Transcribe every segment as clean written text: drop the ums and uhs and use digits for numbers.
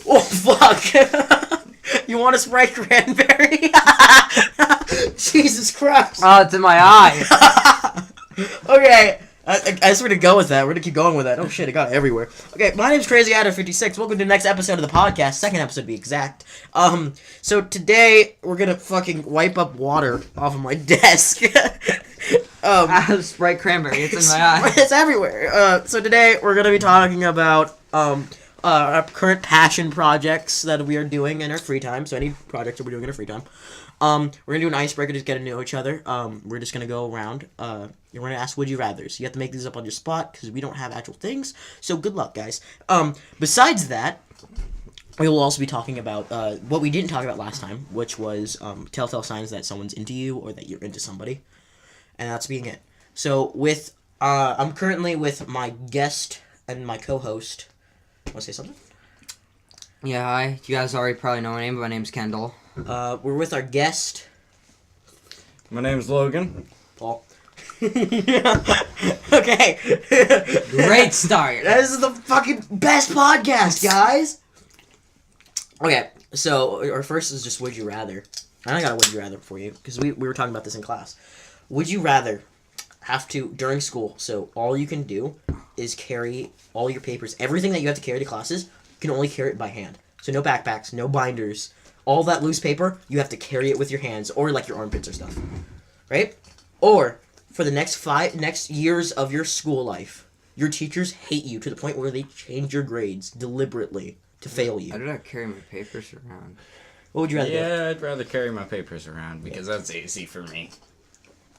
Oh, fuck. You want a Sprite Cranberry? Jesus Christ. Oh, it's in my eye. Okay. I guess we're gonna go with that. We're gonna keep going with that. Oh shit, it got everywhere. Okay, my name's Crazy Adder56. Welcome to the next episode of the podcast. Second episode to be exact. So today we're gonna fucking wipe up water off of my desk. I have Sprite Cranberry. It's in my eye. It's everywhere. So today we're gonna be talking about our current passion projects that we are doing in our free time. So any projects that we're doing in our free time. We're gonna do an icebreaker to get to know each other. We're just gonna go around. We're gonna ask would you rather's. You have to make these up on your spot because we don't have actual things. So good luck, guys. Besides that, we will also be talking about what we didn't talk about last time, which was telltale signs that someone's into you or that you're into somebody, and that's being it. So with I'm currently with my guest and my co-host. Want to say something? Yeah, hi. You guys already probably know my name, but my name's Kendall. We're with our guest. My name's Logan. Paul. Okay. Great start. This is the fucking best podcast, guys. Okay, so our first is just would you rather. I got a would you rather for you because we were talking about this in class. Would you rather have to during school? So all you can do is carry all your papers, everything that you have to carry to classes. You can only carry it by hand. So no backpacks, no binders. All that loose paper, you have to carry it with your hands or like your armpits or stuff, right? Or for the next years of your school life, your teachers hate you to the point where they change your grades deliberately to fail you. I do not carry my papers around. What would you rather do? Yeah, I'd rather carry my papers around because that's easy for me.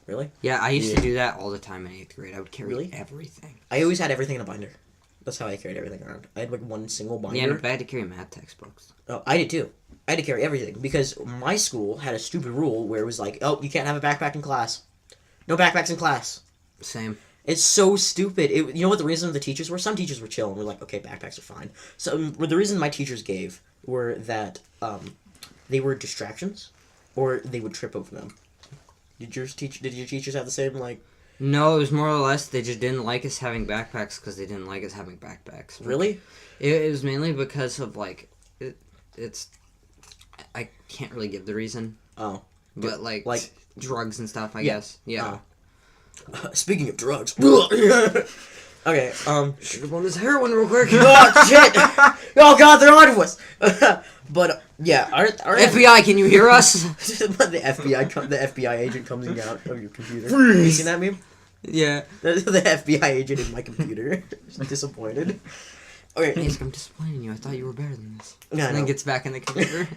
Really? Yeah, I used to do that all the time in 8th grade. I would carry everything. I always had everything in a binder. That's how I carried everything around. I had like one single binder. Yeah, but I had to carry math textbooks. Oh, I did too. I had to carry everything because my school had a stupid rule where it was like, oh, you can't have a backpack in class. No backpacks in class. Same. It's so stupid. You know what the reason the teachers were? Some teachers were chill and were like, okay, backpacks are fine. So the reason my teachers gave were that they were distractions or they would trip over them. Did your teachers have the same, like... No, it was more or less they just didn't like us having backpacks because they didn't like us having backpacks. Really? It was mainly because of, like, it's... I can't really give the reason. Oh. But, like drugs and stuff, I guess. Yeah. Speaking of drugs. Okay, Should have on this heroin real quick. Oh, shit! Oh, God, they're on to us! But, yeah, our FBI, can you hear us? the FBI agent comes in and out of your computer. Have you seen that meme? Yeah. The FBI agent in my computer. Disappointed. Okay. Hey, I'm disappointing you. I thought you were better than this. Yeah, and then gets back in the computer.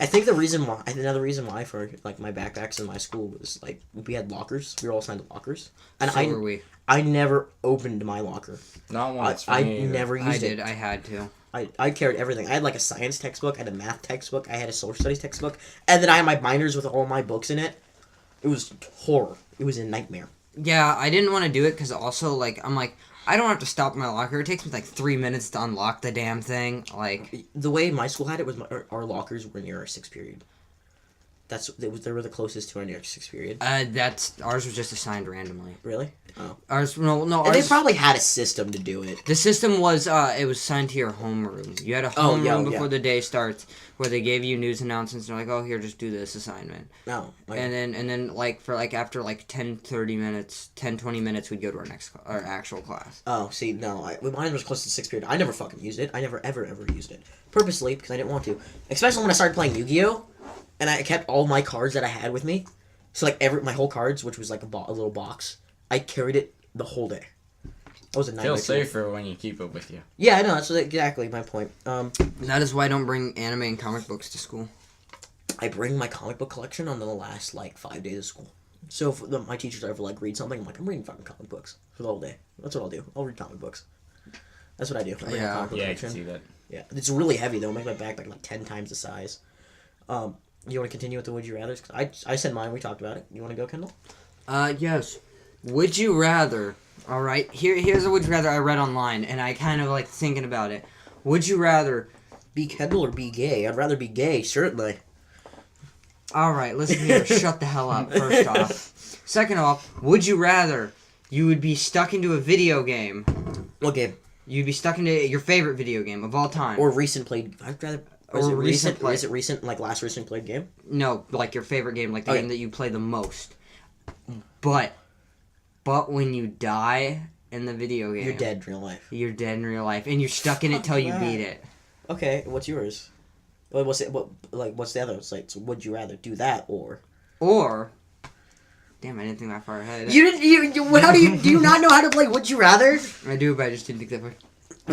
I think another reason why for like my backpacks in my school was like we had lockers. We were all assigned to lockers, and So were we. I never opened my locker. Not once. I never used it. I had to. I carried everything. I had like a science textbook, I had a math textbook, I had a social studies textbook, and then I had my binders with all my books in it. It was horror. It was a nightmare. Yeah, I didn't want to do it because also, like, I'm like, I don't have to stop my locker. It takes me like 3 minutes to unlock the damn thing. Like, the way my school had it was our lockers were near our 6th period. They were the closest to our near 6th period. Ours was just assigned randomly. Really? Oh. Ours, no. And they probably had a system to do it. The system was, it was assigned to your homeroom. You had a homeroom before the day starts, where they gave you news announcements. They're like, oh, here, just do this assignment. No. And then like after 10, 20 minutes, we'd go to our actual class. Oh, see, no, mine was close to 6th period. I never fucking used it. I never ever used it purposely because I didn't want to. Especially when I started playing Yu-Gi-Oh, and I kept all my cards that I had with me. So like my whole cards, which was like a little box, I carried it the whole day. That was a nightmare. Feel safer when you keep it with you. Yeah, I know. That's exactly my point. That is why I don't bring anime and comic books to school. I bring my comic book collection on the last, 5 days of school. So if my teachers ever, read something, I'm like, I'm reading fucking comic books for the whole day. That's what I'll do. I'll read comic books. That's what I do. I bring a comic book I collection. can see that. Yeah. It's really heavy, though. It makes my backpack, 10 times the size. You want to continue with the Would You Rathers? 'Cause I said mine. We talked about it. You want to go, Kendall? Yes. Would you rather... Alright, here's a would you rather I read online, and I kind of thinking about it. Would you rather... Be Kendall or be gay? I'd rather be gay, certainly. Alright, listen here. Shut the hell up, first off. Second off, would you rather you would be stuck into a video game... What game? You'd be stuck into your favorite video game of all time. Or recent played. I'd rather. Is Or it recent recent? play. Is it recent? Like last recent played game? No, like your favorite game, like the Oh, game that you play the most. But when you die in the video game, You're dead in real life. You're dead in real life, and you're stuck in it till you beat it. Okay, what's yours? What's it? What's the other? It's like, so would you rather do that or? Damn, I didn't think that far ahead. You didn't. How do you not know how to play? Would you rather? I do, but I just didn't think that far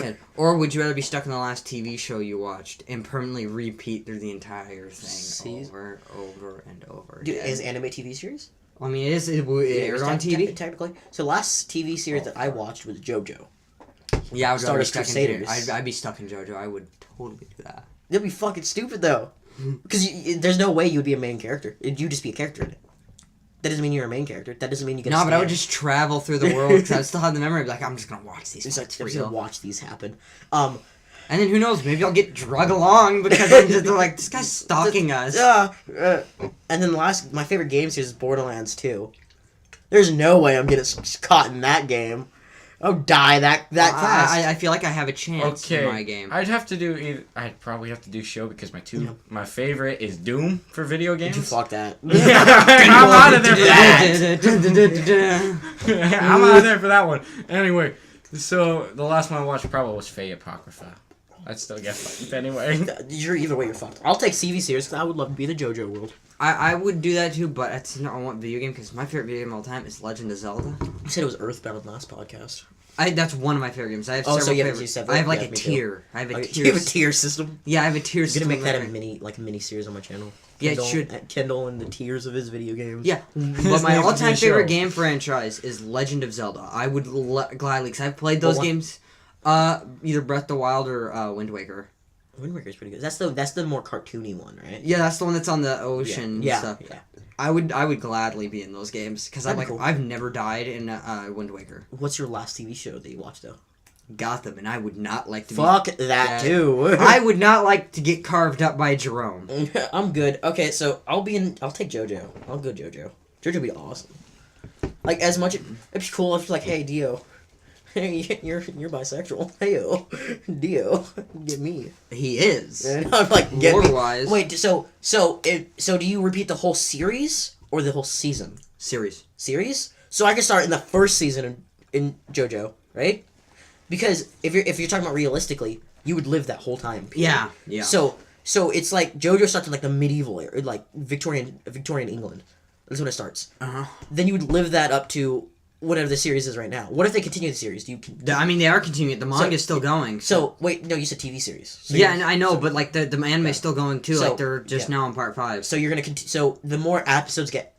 ahead. Or would you rather be stuck in the last TV show you watched and permanently repeat through the entire thing over and over Dude, again? is anime TV series? I mean, it airs on TV. Technically. So last TV series that I watched was JoJo. Yeah, I would rather be Stardust stuck Crusaders. in I'd be stuck in JoJo. I would totally do that. That'd be fucking stupid though, because there's no way you'd be a main character. You'd just be a character in it. That doesn't mean you're a main character. That doesn't mean you get. No, but I would just travel through the world because I still have the memory of like I'm just gonna watch these. It's like, for I'm just gonna real. watch these happen. And then who knows? Maybe I'll get drug along because I'm just like this guy's stalking us. And then my favorite game series is Borderlands 2. There's no way I'm getting caught in that game. I'll die that fast. I feel like I have a chance in my game. I'd probably have to do show because my favorite is Doom for video games. Dude, fuck that. I'm out of there for that. I'm out of there for that one. Anyway, so the last one I watched probably was Fae Apocrypha. I'd still get fucked anyway. Either way, you're fucked. I'll take CV series because I would love to be in the JoJo world. I would do that too, but that's not I want video game because my favorite video game of all time is Legend of Zelda. You said it was Earthbound last podcast. That's one of my favorite games. I have Oh, several so you have favorites. several? I have like Yeah, a me too. tier. I have a tier. You have a tier system? Yeah, I have a tier I'm system. gonna make that of a mini series on my channel. Yeah, it Kendall, should. Kendall and the tiers of his video games. Yeah, but my name should be all-time a favorite show. game franchise is Legend of Zelda. I would gladly, because I've played those What one? games, either Breath of the Wild or Wind Waker. Wind Waker's pretty good. That's the more cartoony one, right? Yeah, that's the one that's on the ocean. Yeah. Stuff. Yeah. I would gladly be in those games because That'd be cool. I've never died in Wind Waker. What's your last TV show that you watched though? Gotham, and I would not like to. Fuck that too. I would not like to get carved up by Jerome. I'm good. Okay, so I'll take JoJo. I'll go JoJo. JoJo would be awesome. Like it'd be cool if you're like, hey Dio, hey you're bisexual. Hey Dio, get me. He is. And I'm like, get me. Lore-wise. Wait, so do you repeat the whole series or the whole season? Series. Series? So I can start in the first season in JoJo, right? Because if you're talking about realistically, you would live that whole time. Period. Yeah. So it's like JoJo starts in like the medieval era, like Victorian England. That's when it starts. Then you would live that up to whatever the series is right now. What if they continue the series? I mean, they are continuing it. The manga's still going. So wait, no, you said TV series. So yeah, and I know, but like the anme's still going too. So, Like they're just now on part 5. So you're gonna so the more episodes get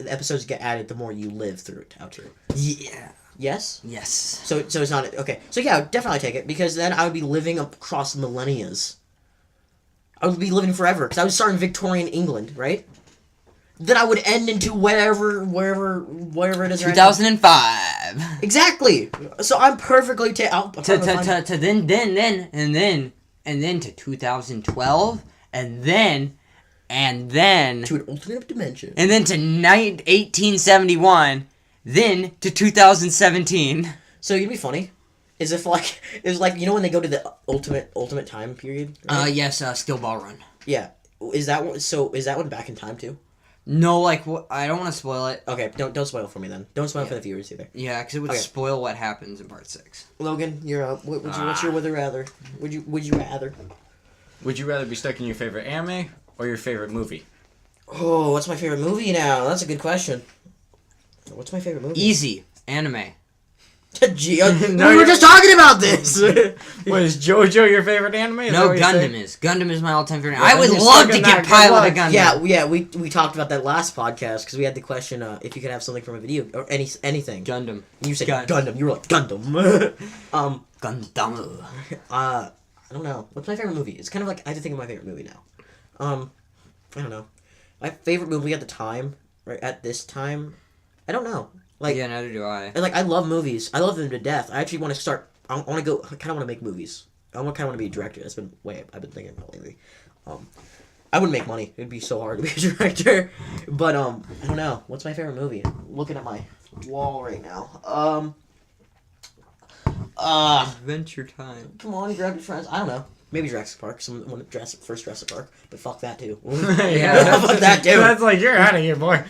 added, the more you live through it out through. Yeah. Yes. Yes. So it's not okay. So yeah, I would definitely take it because then I would be living across millennias. I would be living forever because I would start in Victorian England, right? Then I would end into wherever it is. 2005. Right now. Exactly. So I'm perfectly To then to 2012 and then to an alternate dimension. and then to 1871, then to 2017. So you'd be funny. Is if like you know when they go to the ultimate time period? Right? Yes, Still Ball Run. Yeah. Is that one back in time too? No, like I don't want to spoil it. Okay, don't spoil it for me then. Don't spoil it for the viewers either. Yeah, because it would Okay. spoil what happens in part 6. Logan, you're up. What's your would you rather? Would you rather? Would you rather be stuck in your favorite anime or your favorite movie? Oh, what's my favorite movie now? That's a good question. What's my favorite movie? Easy anime. We were just talking about this. What, is JoJo your favorite anime? Is that No, what you're Gundam saying? is. Gundam is my all-time favorite. Yeah, I would you're love stuck to in get that. Pilot Good a Gundam. Yeah, we talked about that last podcast because we had the question if you could have something from a video or anything. Gundam. You said Gun- Gundam. You were like Gundam. Gundam. I don't know. What's my favorite movie? It's kind of like I have to think of my favorite movie now. I don't know. My favorite movie at the time, right at this time, I don't know. Like Yeah, neither do I. And, like, I love movies. I love them to death. I actually want to start. I want to go. I kind of want to make movies. I kind of want to be a director. That's been I've been thinking about lately. I wouldn't make money. It'd be so hard to be a director. But I don't know. What's my favorite movie? I'm looking at my wall right now. Adventure Time. Come on, grab your friends. I don't know. Maybe Jurassic Park. First Jurassic Park. But fuck that too. Fuck that too. That's like, you're out of here, boy.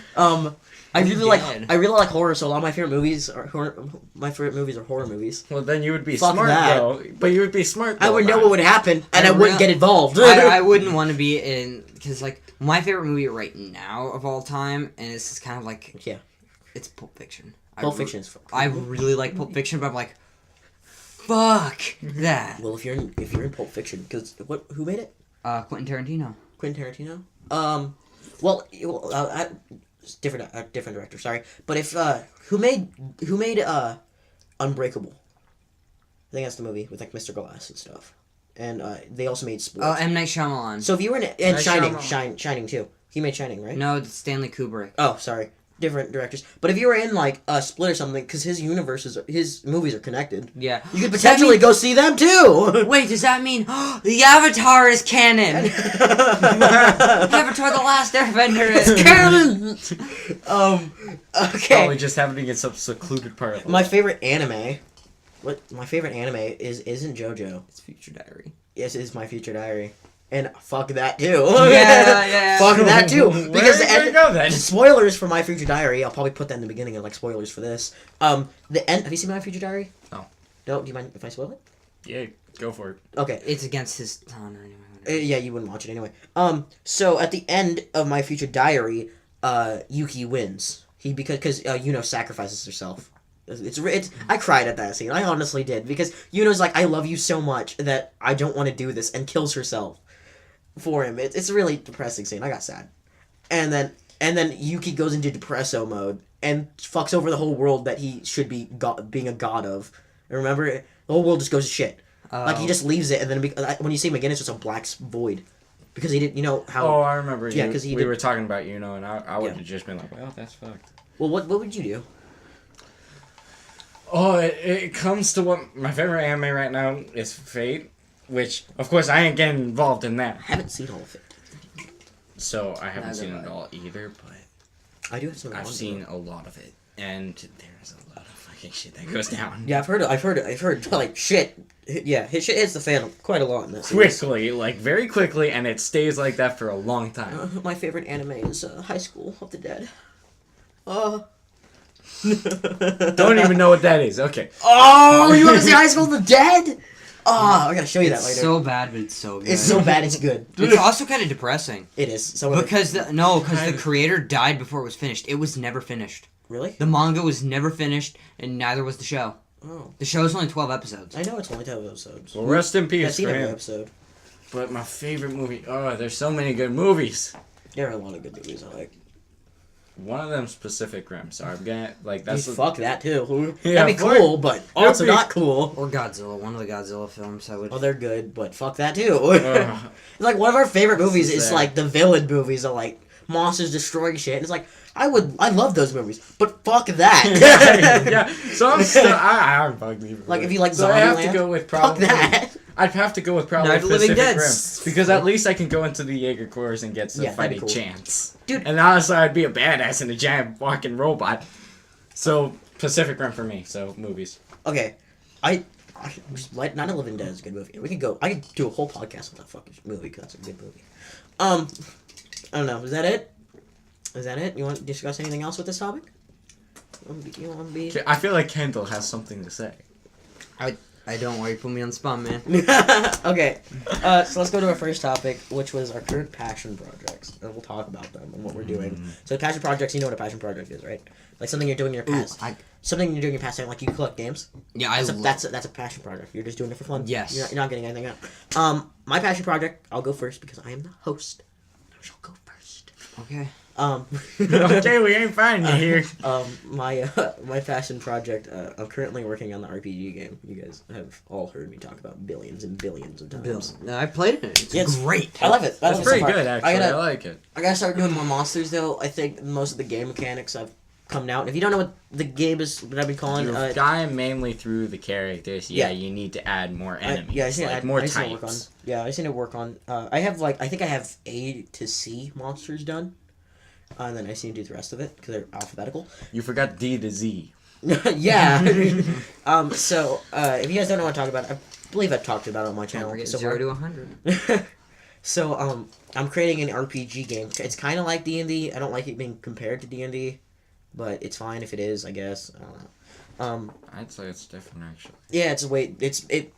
I really like horror. So a lot of my favorite movies are horror movies. Well, then you would be Fuck smart, that. though. But you would be smart, though. I would know what would happen, and I wouldn't get involved. I wouldn't want to be in, because, like, my favorite movie right now of all time, and it's just kind of like, Yeah. it's Pulp Fiction. Pulp Fiction is fun. I really like Pulp Fiction, but I'm like, fuck that. Well, if you're in Pulp Fiction, because who made it? Quentin Tarantino. Quentin Tarantino. Different director. Sorry, but if who made Unbreakable? I think that's the movie with like Mr. Glass and stuff, and they also made Sports. Oh, M. Night Shyamalan. So if you were in Shining too, he made Shining, right? No, it's Stanley Kubrick. Oh, sorry. Different directors. But if you were in, like, Split or something, because his movies are connected. Yeah. You could potentially go see them, too! Wait, does that mean the Avatar is canon? Avatar: The Last Airbender is canon! Okay. Probably just happening in some secluded part of My favorite anime... My favorite anime isn't JoJo. It's Future Diary. Yes, it is My Future Diary. And fuck that, too. Yeah. Fuck that, too. Because Where are you gonna go, then? Spoilers for My Future Diary. I'll probably put that in the beginning of, like, spoilers for this. The end... Have you seen My Future Diary? No. No? Do you mind if I spoil it? Yeah, go for it. Okay. It's against his honor anyway. Yeah, you wouldn't watch it anyway. So at the end of My Future Diary, Yuki wins. Because Yuno sacrifices herself. It's I cried at that scene. I honestly did, because Yuno's like, I love you so much that I don't want to do this, and kills herself for him. It's a really depressing scene. I got sad. And then Yuki goes into depresso mode and fucks over the whole world that he should be being a god of. Remember, the whole world just goes to shit. Like, he just leaves it, and then when you see him again, it's just a black void. Because he didn't, you know how... Oh, I remember. Yeah, because we were talking about, and I would have just been like, well, that's fucked. Well, what would you do? Oh, it comes to what my favorite anime right now is Fate, which, of course, I ain't getting involved in that. I haven't seen all of it. So, I haven't seen it all either, but I do have some. I've seen a lot of it, and there's a lot of fucking shit that goes down. Yeah, I've heard, like, shit. Yeah, shit hits the fan quite a lot in this series. Quickly, like, very quickly, and it stays like that for a long time. My favorite anime is High School of the Dead. Don't even know what that is. Okay. Oh, you want to see High School of the Dead? Oh, I gotta show you that later. It's so bad, but it's so good. It's so bad, it's good. It's also kind of depressing. It is. So Because the creator died before it was finished. It was never finished. Really? The manga was never finished, and neither was the show. Oh. The show's only 12 episodes. I know it's only 12 episodes. Well, rest in peace I've seen for every him. episode. But my favorite movie... Oh, there's so many good movies. There are a lot of good movies I like. One of them Pacific Rim, so I'm gonna... Like, that's... Fuck that, too. Yeah, That'd be cool, but also not cool. Or Godzilla. One of the Godzilla films I would... Oh, they're good, but fuck that, too. Ugh. Like, one of our favorite movies So is, sad. like, the villain movies are, like, monsters destroying shit. And it's like, I love those movies, but fuck that. Yeah, so I'm still... I fuck me. Like, if you like So I have Zombieland, to go with fuck probably... that. I'd have to go with probably Night of the Living Pacific Dead. Rim. Because at least I can go into the Jaeger Corps and get some Yeah, that'd be fighting cool. chance. Dude. And honestly, I'd be a badass in a giant walking robot. So, Pacific Rim for me. So, movies. Okay, I just like Night of the Living Dead is a good movie. We could go. I could do a whole podcast on that fucking movie because that's a good movie. I don't know. Is that it? Is that it? You want to discuss anything else with this topic? You want to be? I feel like Kendall has something to say. I don't worry, put me on the spot, man. Okay, so let's go to our first topic, which was our current passion projects, and we'll talk about them and what we're doing. So passion projects, you know what a passion project is, right? Like something you're doing in your past. Something you're doing in your past, like you collect games. Yeah, That's a passion project. You're just doing it for fun. Yes. You're not getting anything out. My passion project, I'll go first because I am the host. I shall go first. Okay. Okay, we ain't finding you here. My passion project. I'm currently working on the RPG game. You guys have all heard me talk about billions and billions of times. I played it. It's Yeah, great. I love it. That's pretty good, actually. I like it. I gotta start doing more monsters though. I think most of the game mechanics have come down. If you don't know what the game is, what I've been calling, You're dying mainly through the characters. Yeah, you need to add more enemies. I just need to work on. Yeah, I just need to work on. I think I have A to C monsters done. And then I just need to do the rest of it because they're alphabetical. You forgot D to Z. Yeah. So if you guys don't know what I'm talking about, I believe I've talked about it on my channel. Get So 0 to 100. So I'm creating an RPG game. It's kind of like D&D. I don't like it being compared to D&D, but it's fine if it is, I guess. I don't know. I'd say it's different actually. Yeah,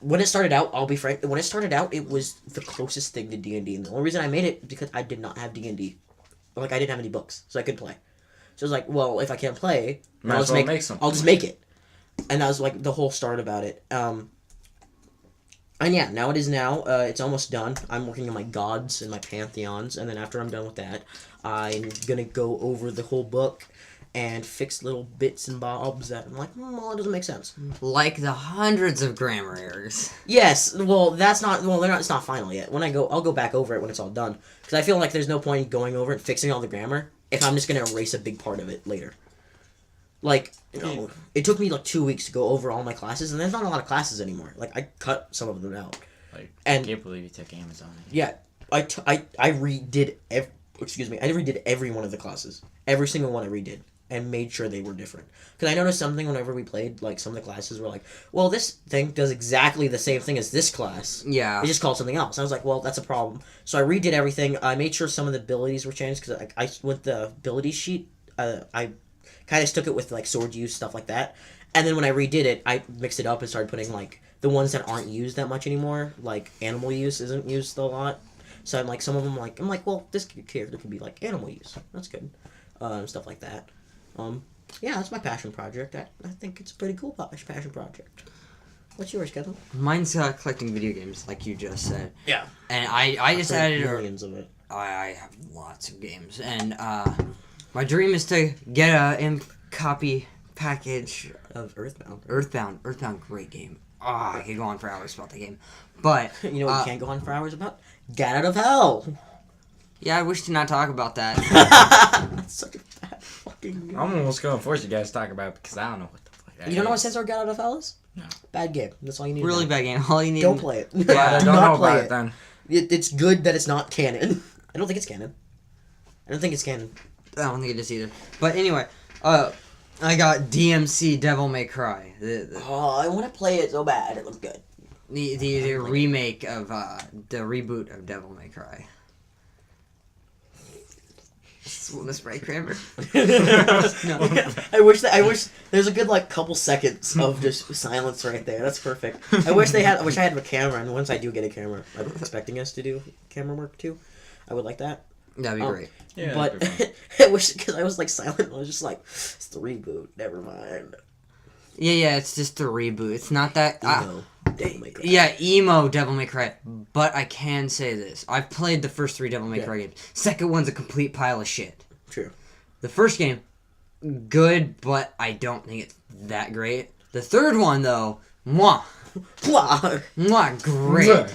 when it started out, I'll be frank, when it started out, it was the closest thing to D&D, and the only reason I made it is because I did not have D&D. Like, I didn't have any books, so I couldn't play. So I was like, well, if I can't play, Might as well make something. I'll just make it. And that was like the whole start about it. And yeah, now it is now. It's almost done. I'm working on my gods and my pantheons, and then after I'm done with that, I'm gonna go over the whole book and fix little bits and bobs that I'm like, well, it doesn't make sense. Like the hundreds of grammar errors. Yes, well, that's not. Well, they're not. It's not final yet. I'll go back over it when it's all done, because I feel like there's no point in going over and fixing all the grammar if I'm just gonna erase a big part of it later. Like, it took me like 2 weeks to go over all my classes, and there's not a lot of classes anymore. Like, I cut some of them out. Like, And- I can't believe you took Amazon. Yeah, I redid every one of the classes. Every single one I redid. And made sure they were different. Because I noticed something whenever we played, like, some of the classes were like, well, this thing does exactly the same thing as this class. Yeah. It's just called something else. I was like, well, that's a problem. So I redid everything. I made sure some of the abilities were changed, because I with the ability sheet, I kind of stuck it with, like, sword use, stuff like that. And then when I redid it, I mixed it up and started putting, like, the ones that aren't used that much anymore. Like, animal use isn't used a lot. So I'm like, some of them, like, I'm like, well, this character can be, like, animal use. That's good. Stuff like that. Yeah, that's my passion project. I think it's a pretty cool passion project. What's yours, Kevin? Mine's collecting video games, like you just said. Yeah. And I just added millions of it. I have lots of games, and my dream is to get a imp copy package Of Earthbound. Earthbound, great game. I could go on for hours about the game, but You know what you can't go on for hours about? Get Out of Hell! yeah, I wish to not talk about that. That's such a bad fucking game. I'm almost going to force you guys to talk about it because I don't know what the fuck that You don't know what is. Sensor Get Out of Hell is? No. Bad game. That's all you need Really to know. bad game. All you need. Don't play it. Yeah, I Do don't not know play about it then. It's good that it's not canon. I don't think it's canon. I don't think it's canon. I don't think it is either. But anyway, I got DMC Devil May Cry. Oh, I want to play it so bad. It looks good. The remake of the reboot of Devil May Cry. The Sprite Cranberry. I wish there's a good like couple seconds of just silence right there. That's perfect. I wish I had a camera, and once I do get a camera, I'm expecting us to do camera work too. I would like that. That'd be great. Yeah, But that'd be fun. I wish, because I was like silent. I was just like, it's the reboot. Never mind. Yeah, it's just the reboot. It's not that. Emo. Devil May Cry. Yeah, emo Devil May Cry. But I can say this: I've played the first 3 Devil May Yeah. Cry games. Second one's a complete pile of shit. True. The first game, good, but I don't think it's that great. The third one, though, mwah, great.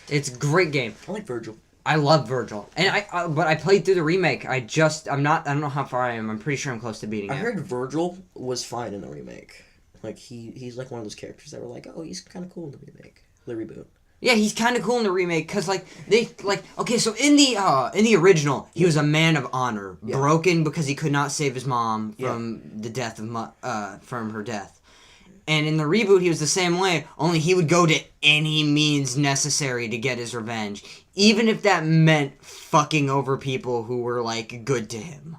It's a great game. I like Virgil. I love Virgil, and but I played through the remake. I don't know how far I am. I'm pretty sure I'm close to beating it. I heard Virgil was fine in the remake. Like he's like one of those characters that were like, oh, he's kind of cool in the remake, the reboot. Yeah, he's kind of cool in the remake because okay, so in the original, he was a man of honor, Yeah. broken because he could not save his mom Yeah. from the death of from her death. And in the reboot, he was the same way, only he would go to any means necessary to get his revenge, even if that meant fucking over people who were, like, good to him.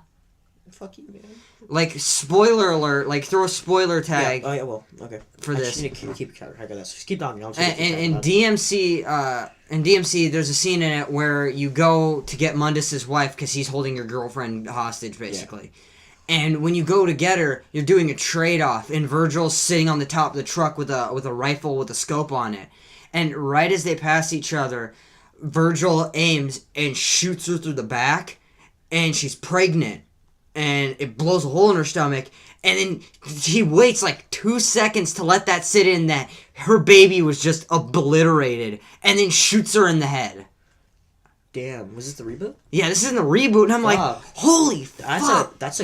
Fuck you, man. Like, spoiler alert, like, throw a spoiler tag Yeah. Oh yeah. Well, okay. for I this. just need to keep track of this. Just keep talking. In DMC, there's a scene in it where you go to get Mundus's wife because he's holding your girlfriend hostage, basically. Yeah. And when you go to get her, you're doing a trade-off, and Virgil's sitting on the top of the truck with a rifle with a scope on it. And right as they pass each other, Virgil aims and shoots her through the back, and she's pregnant, and it blows a hole in her stomach. And then he waits like 2 seconds to let that sit in that her baby was just obliterated, and then shoots her in the head. Damn, was this the reboot? Yeah, this is in the reboot, and I'm like, holy fuck. That's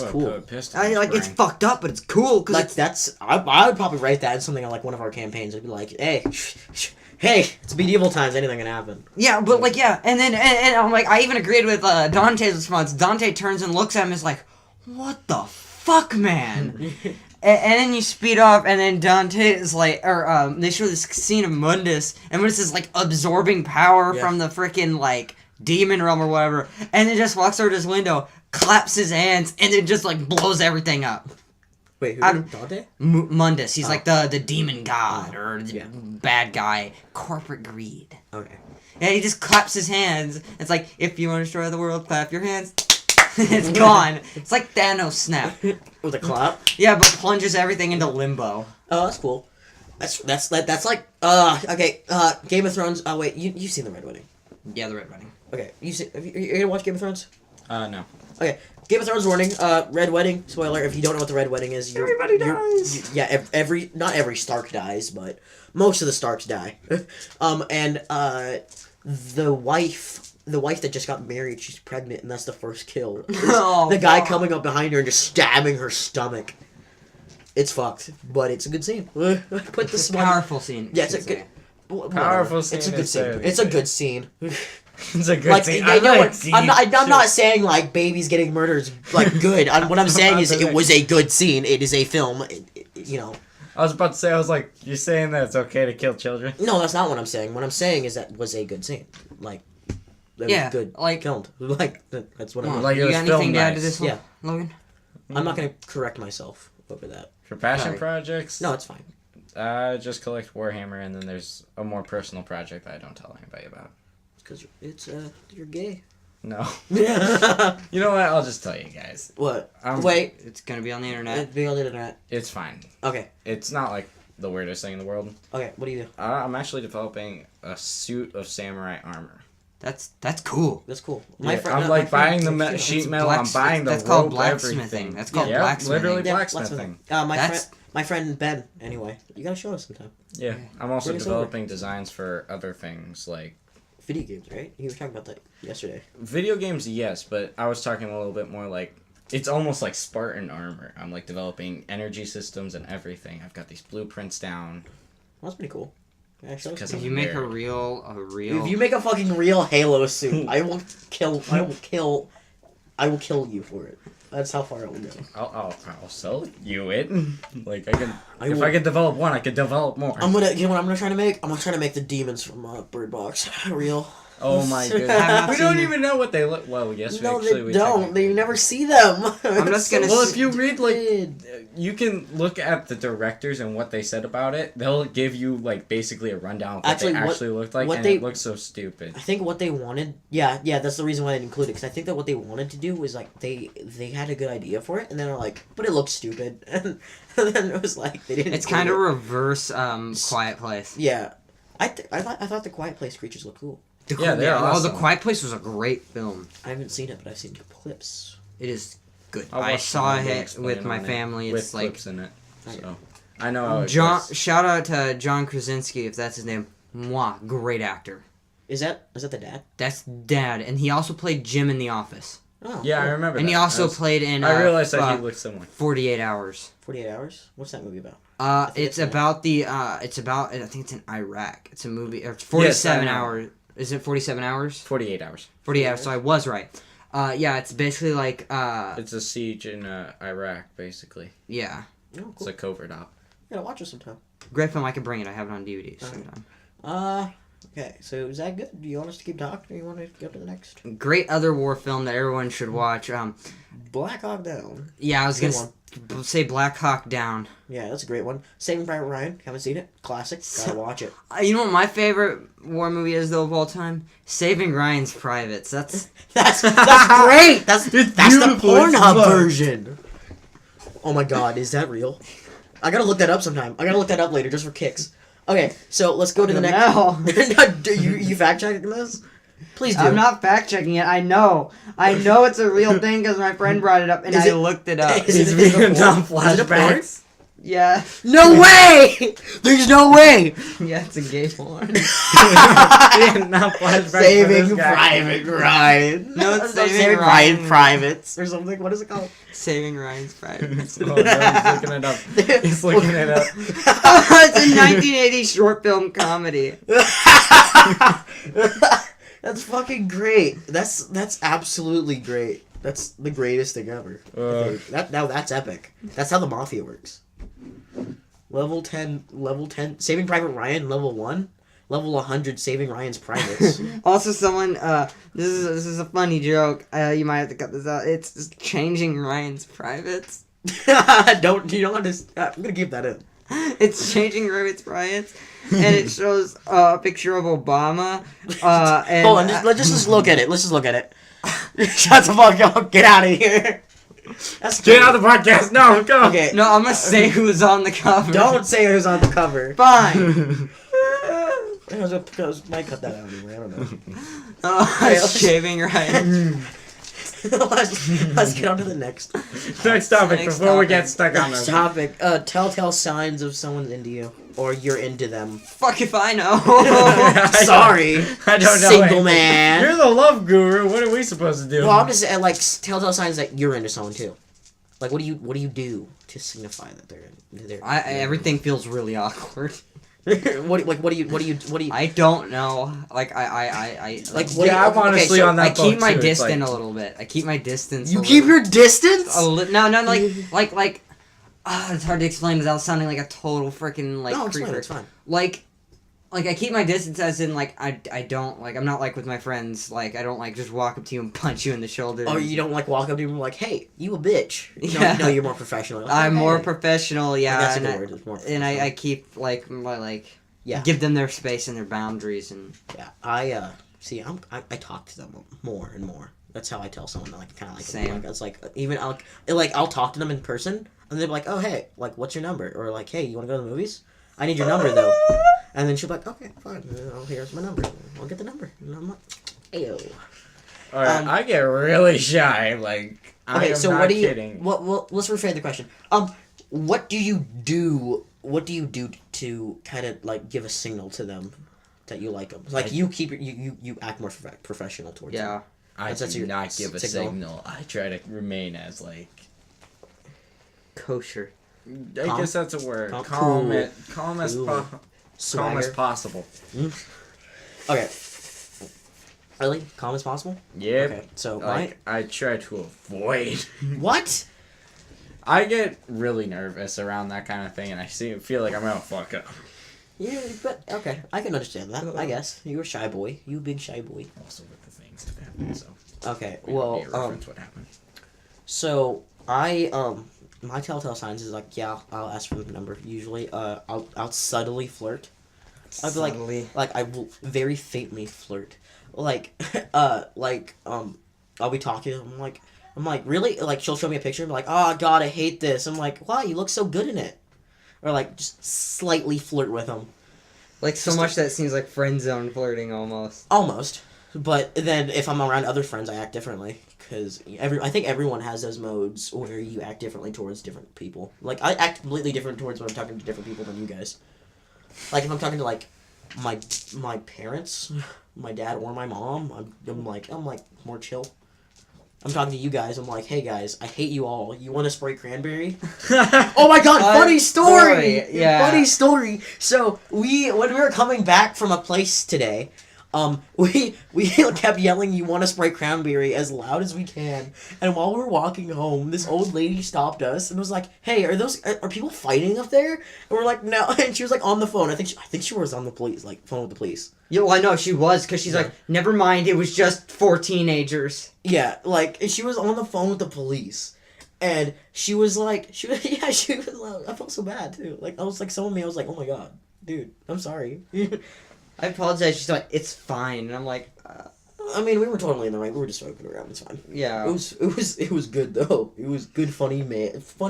cool. It's fucked up, but it's cool because Like I would probably write that in something on like one of our campaigns. I'd be like, hey, it's medieval times. Anything can happen. yeah, but like and then and I'm like, I even agreed with Dante's response. Dante turns and looks at him and is like, what the fuck, man. And then you speed up, and then Dante is like, they show this scene of Mundus, and Mundus is like absorbing power from the freaking like demon realm or whatever, and then just walks over to his window, claps his hands, and then just like blows everything up. Wait, who? Dante? Mundus. He's like the demon god or the bad guy. Corporate greed. Okay. Yeah, he just claps his hands. It's like, if you want to destroy the world, clap your hands. It's gone. It's like Thanos snap. With a clap? Yeah, but plunges everything into limbo. Oh, that's cool. That's like okay. Game of Thrones. Oh wait, you've seen the Red Wedding? Yeah, the Red Wedding. Okay, you're gonna watch Game of Thrones? No. Okay, Game of Thrones warning. Red Wedding. Spoiler: if you don't know what the Red Wedding is, Everybody dies. Not every Stark dies, but most of the Starks die. And the wife that just got married, she's pregnant, and that's the first kill. The guy coming up behind her and just stabbing her stomach. It's fucked, but it's a good scene. Put the smile. Powerful scene. Yeah, it's a good. Powerful scene. It's a good scene. It's a good scene. It's a good Like, scene. I'm not saying like babies getting murdered is like good. What I'm saying is it was a good scene. It is a film. You know. I was about to say, I was like, you're saying that it's okay to kill children? No, that's not what I'm saying. What I'm saying is that was a good scene. Like, that was good. Like filmed. Like that's what I'm. Like, it you was got anything filmed to add to nice. this one, Yeah. Logan? I'm not gonna correct myself over that. For passion Sorry. projects? No, it's fine. I just collect Warhammer, and then there's a more personal project that I don't tell anybody about. It's because you're gay. No. Yeah. You know what? I'll just tell you guys. What? Um, Wait. It's gonna be on the internet. It'd be on the internet. It's fine. Okay. It's not like the weirdest thing in the world. Okay. What do you do? I'm actually developing a suit of samurai armor. That's cool. That's cool. I'm like buying the sheet metal. I'm buying the That's called rope, blacksmithing. everything. That's called yeah, blacksmithing. literally Yeah, blacksmithing. My friend Ben. Anyway, you gotta show us sometime. Yeah, I'm also Bring us developing designs for other things like Video games, right? You were talking about that yesterday. video games. Yes, but I was talking a little bit more like it's almost like Spartan armor. I'm like developing energy systems and everything. I've got these blueprints down. Well, that's pretty cool. Yeah, show us Because some. If you make a real. If you make a fucking real Halo suit, I will kill you for it. That's how far I will go. I'll sell you it. Like I will- could develop one, I could develop more. You know what I'm gonna try to make? I'm gonna try to make the demons from Bird Box real. Oh my I've goodness. not We don't seen- even know what they look. Well, yes, No, actually, they we don't. technically- You never see them. I'm just gonna Well, s- if you read like, you can look at the directors and what they said about it. They'll give you like basically a rundown of what Actually, they what- actually looked like, what and they- it looks so stupid. I think what they wanted, yeah, that's the reason why I didn't include it, because I think that what they wanted to do was, like, they had a good idea for it, and then they're like, but it looks stupid, and then it was like, they didn't It's include kind of it. reverse Quiet Place. Yeah. I thought the Quiet Place creatures looked cool. Yeah, they're Oh, the awesome. Quiet Place was a great film. I haven't seen it, but I've seen clips. It is good. I'll I watch saw someone it explain with my on it, family. with It's like clips in it. So I know how it John. goes. Shout out to John Krasinski, if that's his name. Mwah, great actor. Is that the dad? That's Dad, and he also played Jim in The Office. Oh. Yeah, I cool. remember. And he that. also I was- played in. I realized that he looked similar. 48 Hours. 48 Hours? What's that movie about? It's it's in about the. It's about. I think it's in Iraq. It's a movie. Or 47 know. hours. Is it 47 hours? 48 hours. 48 hours. So I was right. Yeah, it's basically like. It's a siege in Iraq, basically. Yeah. Oh, It's cool. a covert op. I gotta watch it sometime. Great film. I can bring it. I have it on DVD Alright. sometime. Okay, so is that good? Do you want us to keep talking, or you want to go to the next? Great other war film that everyone should watch. Black Hawk Down. Yeah, I was Good gonna say Black Hawk Down. Yeah, that's a great one. Saving Private Ryan. Haven't seen it. Classic. Gotta watch it. You know what my favorite war movie is though of all time? Saving Ryan's Privates. That's That's great. That's the beautiful as Pornhub fuck. version. Oh my god, is that real? I gotta look that up sometime. I gotta look that up later just for kicks. Okay, so let's go to the next. No. Do you fact checking this? Please do. I'm not fact checking it. I know it's a real thing because my friend brought it up and Is I it- looked it up. Is it He's a being porn? done Is it a porn? flashbacks. Yeah, No way! There's no way! yeah, it's a gay porn. Not flashbacks. for Saving this guy. Private Ryan. No, it's Saving Saving Ryan. Ryan Privates or something. What is it called? Saving Ryan's Privates. Oh, no, he's looking it up. He's looking it up. It's a 1980 short film comedy. That's fucking great. That's absolutely great. That's the greatest thing ever. Uh. That's epic. That's how the mafia works. Level 10, Saving Private Ryan, level 1. Level 100, Saving Ryan's Privates. Also, someone, this is a funny joke. You might have to cut this out. It's just changing Ryan's privates. You don't understand. I'm gonna keep that in. It's changing Ryan's privates, and it shows a picture of Obama. And Hold on, let's just look at it. Let's just look at it. Shut the fuck up. Get out of here. Get out of the podcast. No, go. Okay. No, I'm gonna say who's on the cover. Don't say who's on the cover. Fine. Might cut that out anyway. I don't know. It's shaving Ryan. Let's get on to the next. Next topic Next before we topic. get stuck on Next this. topic. Telltale signs of someone's into you, or you're into them. Fuck if I know. Sorry, I don't know. single anything. man. You're the love guru. What are we supposed to do? Well, I'm just saying, like, telltale signs that you're into someone too. Like, what do you do to signify that they're? Everything feels really awkward. what do you? I don't know. Like I Like, like, what Yeah, I'm honestly on that I keep boat, my too. It's distance like- a little bit. I keep my distance. You a keep little- your distance. No, like. It's hard to explain without sounding like a total freaking like No, it's fine. creeper. It's fine. Like I keep my distance as in like I don't like I'm not like with my friends like I don't like just walk up to you and punch you in the shoulder. Oh, you don't like walk up to them like, "Hey, you a bitch." Yeah. No, you're more professional. Like, I'm "Hey." more professional, yeah, That's a and good I, word. It's more and I professional. keep like my like Yeah. give them their space and their boundaries and Yeah, I see. I talk to them more and more. That's how I tell someone that, like, kind of like Same. Like, it's like even I'll talk to them in person and they're like, "Oh, hey, like, what's your number?" Or like, "Hey, you want to go to the movies? I need your number though." And then she'll be like, "Okay, fine. Here's my number. I'll get the number." And I'm like, "Ayo." Alright, I get really shy. Like, I am so not what do you? kidding. Well, let's rephrase the question. What do you do? What do you do to kind of like give a signal to them that you like them? Like, you keep you act more professional towards them. yeah. I That's do your not give a signal. signal. I try to remain as, like... Kosher. I Calm? guess that's a word. Calm? Calm Cool. calm as Cool. calm as Swagger. possible. Okay. Really? Calm as possible? Yep. Okay. So Like, I try to avoid. what? I get really nervous around that kind of thing, and I feel like I'm gonna fuck up. Yeah, but okay, I can understand that. I guess you're a shy boy. You a big shy boy. Also with the things that happen, so... Okay. we don't need to Well, reference what happened. so my telltale signs is like, yeah, I'll ask for the number usually. I'll subtly flirt. I'll be Subtly. like I will very faintly flirt. Like, I'll be talking. I'm like, really? Like, she'll show me a picture and be like, "Oh God, I hate this." I'm like, "Why? You look so good in it." Or like, just slightly flirt with them. Like so Just much that seems like friend zone flirting almost. Almost. But then if I'm around other friends, I act differently. Because I think everyone has those modes where you act differently towards different people. Like, I act completely different towards when I'm talking to different people than you guys. Like, if I'm talking to, like, my parents, my dad or my mom, I'm like more chill. I'm talking to you guys, I'm like, "Hey guys, I hate you all. You want to Sprite Cranberry?" Oh my God! Funny story. Yeah. Funny story. So when we were coming back from a place today, we kept yelling, "You want to Sprite Cranberry" as loud as we can. And while we were walking home, this old lady stopped us and was like, "Hey, are people fighting up there?" And we're like, "No." And she was like on the phone. I think she was on the police, like phone with the police. Yeah, well, I know she was because she's like, never mind. It was just 4 teenagers. Yeah, like, and she was on the phone with the police. And she was like, I felt so bad, too. Like, I was like, some of me, I was like, "Oh my God, dude, I'm sorry." I apologize. She's like, "It's fine," and I'm like, I mean, we were totally in the right. We were just joking around. It's fine. yeah. It was good, though. It was good, funny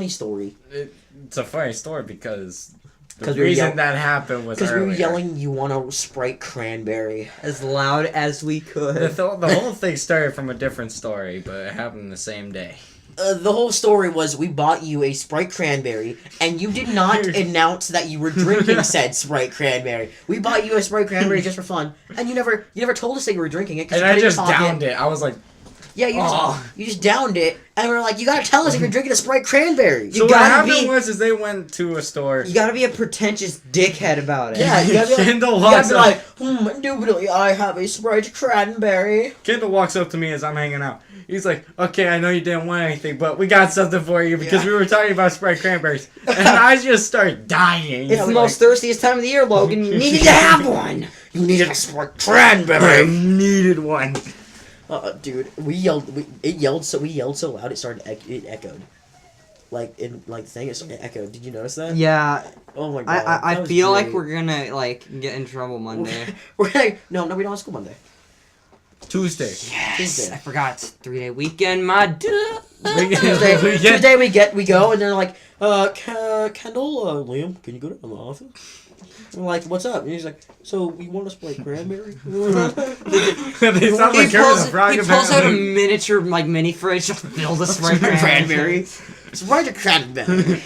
story. It's a funny story because the 'Cause we were reason that happened was Because we were earlier. yelling, "You want to Sprite Cranberry." As loud as we could. The whole thing started from a different story, but it happened the same day. The whole story was we bought you a Sprite Cranberry, and you did not announce that you were drinking said Sprite Cranberry. We bought you a Sprite Cranberry just for fun, and you never told us that you were drinking it. 'Cause And you I put it in just your pocket. downed it. I was like, Yeah, you just downed it, and we're like, you gotta tell us if you're drinking a Sprite Cranberry. So what happened was they went to a store. You gotta be a pretentious dickhead about it. Yeah, you gotta be like, Kendall you gotta walks be up. like, indubitably, I have a Sprite Cranberry. Kendall walks up to me as I'm hanging out. He's like, okay, I know you didn't want anything, but we got something for you because we were talking about Sprite Cranberries. And I just start dying. It's the most thirstiest time of the year, Logan. You needed to have one. You needed a Sprite I Cranberry. needed one. Dude, we yelled so loud it echoed. Like in like the thing, it echoed. Did you notice that? Yeah. Oh my god. I feel like we're gonna get in trouble Monday. We're like, no, we don't have school Monday. Tuesday. Yes. Tuesday. I forgot. It's 3-day weekend, my dude. Tuesday we go and they're like, Kendall, Liam, can you go to the office? And we're like, what's up? And he's like, so you want us to play Cranberry? They sound like Kermit the Frog. He pulls out a miniature mini fridge just filled with Sprite Cranberry. Sprite Cranberry.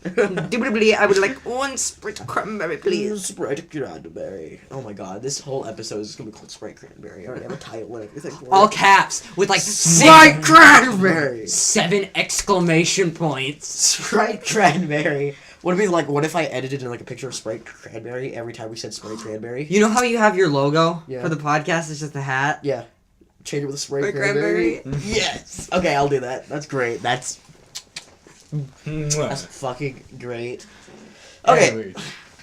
Indubitably, I would like one Sprite Cranberry, please. Sprite Cranberry. Oh my god, this whole episode is gonna be called Sprite Cranberry. I already have a title and everything. All caps with like Sprite Cranberry. 7 exclamation points. Sprite Cranberry. What if what if I edited in like a picture of Sprite Cranberry every time we said Sprite Cranberry? You know how you have your logo Yeah. for the podcast? It's just a hat. Yeah. Change it with a Sprite Sprite Cranberry. Cranberry. Yes. Okay, I'll do that. That's great. That's Mwah. fucking great. Okay. Anyways.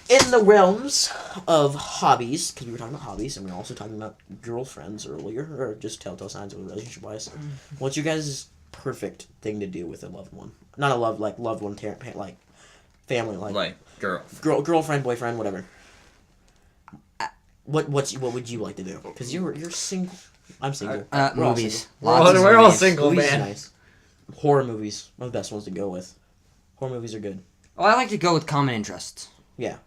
In the realms of hobbies, because we were talking about hobbies, and we were also talking about girlfriends earlier, or just telltale signs of a relationship-wise. What's your guys' perfect thing to do with a loved one? Not a loved one, like family, like girlfriend, boyfriend, whatever. What would you like to do? Because you're single. I'm single. We're all Movies. single. Lots of We're all movies. single, Movies man. are nice. Horror movies are the best ones to go with. Horror movies are good. Oh, I like to go with common interests. Yeah,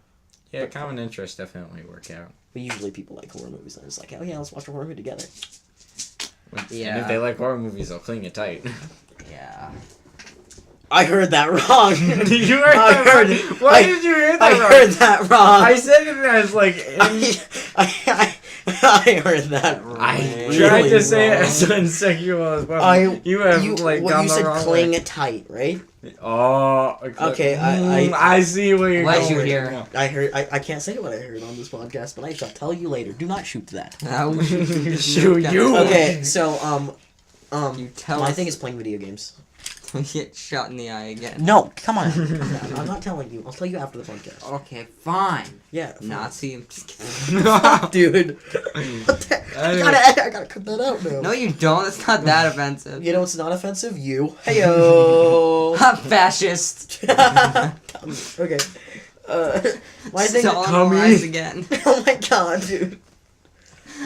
common interests definitely work out. But usually people like horror movies, and it's like, oh yeah, let's watch a horror movie together. Yeah. And if they like horror movies, they'll cling you tight. Yeah. I heard that wrong. You heard that heard wrong? it. Why did you hear that I wrong? heard that wrong. I said it as like... I heard that wrong. I really tried to say it wrong. as unsexual as well. You have like what gone you the said wrong cling way. it tight, right? Oh, Okay, I see what you're Glad going you with hear. now. I heard. I can't say what I heard on this podcast, but I shall tell you later. Do not shoot that. Shoot you. Okay, so You tell my us. thing is playing video games. Get shot in the eye again. No, come on. I'm not telling you. I'll tell you after the podcast. Okay, fine. Yeah, Nazi. I'm just kidding. dude. I gotta cut that out now. No, you don't. It's not that offensive. You know what's not offensive? You. Heyo. Fascist. Okay. My thing. Stalin will rise again. Oh my god, dude.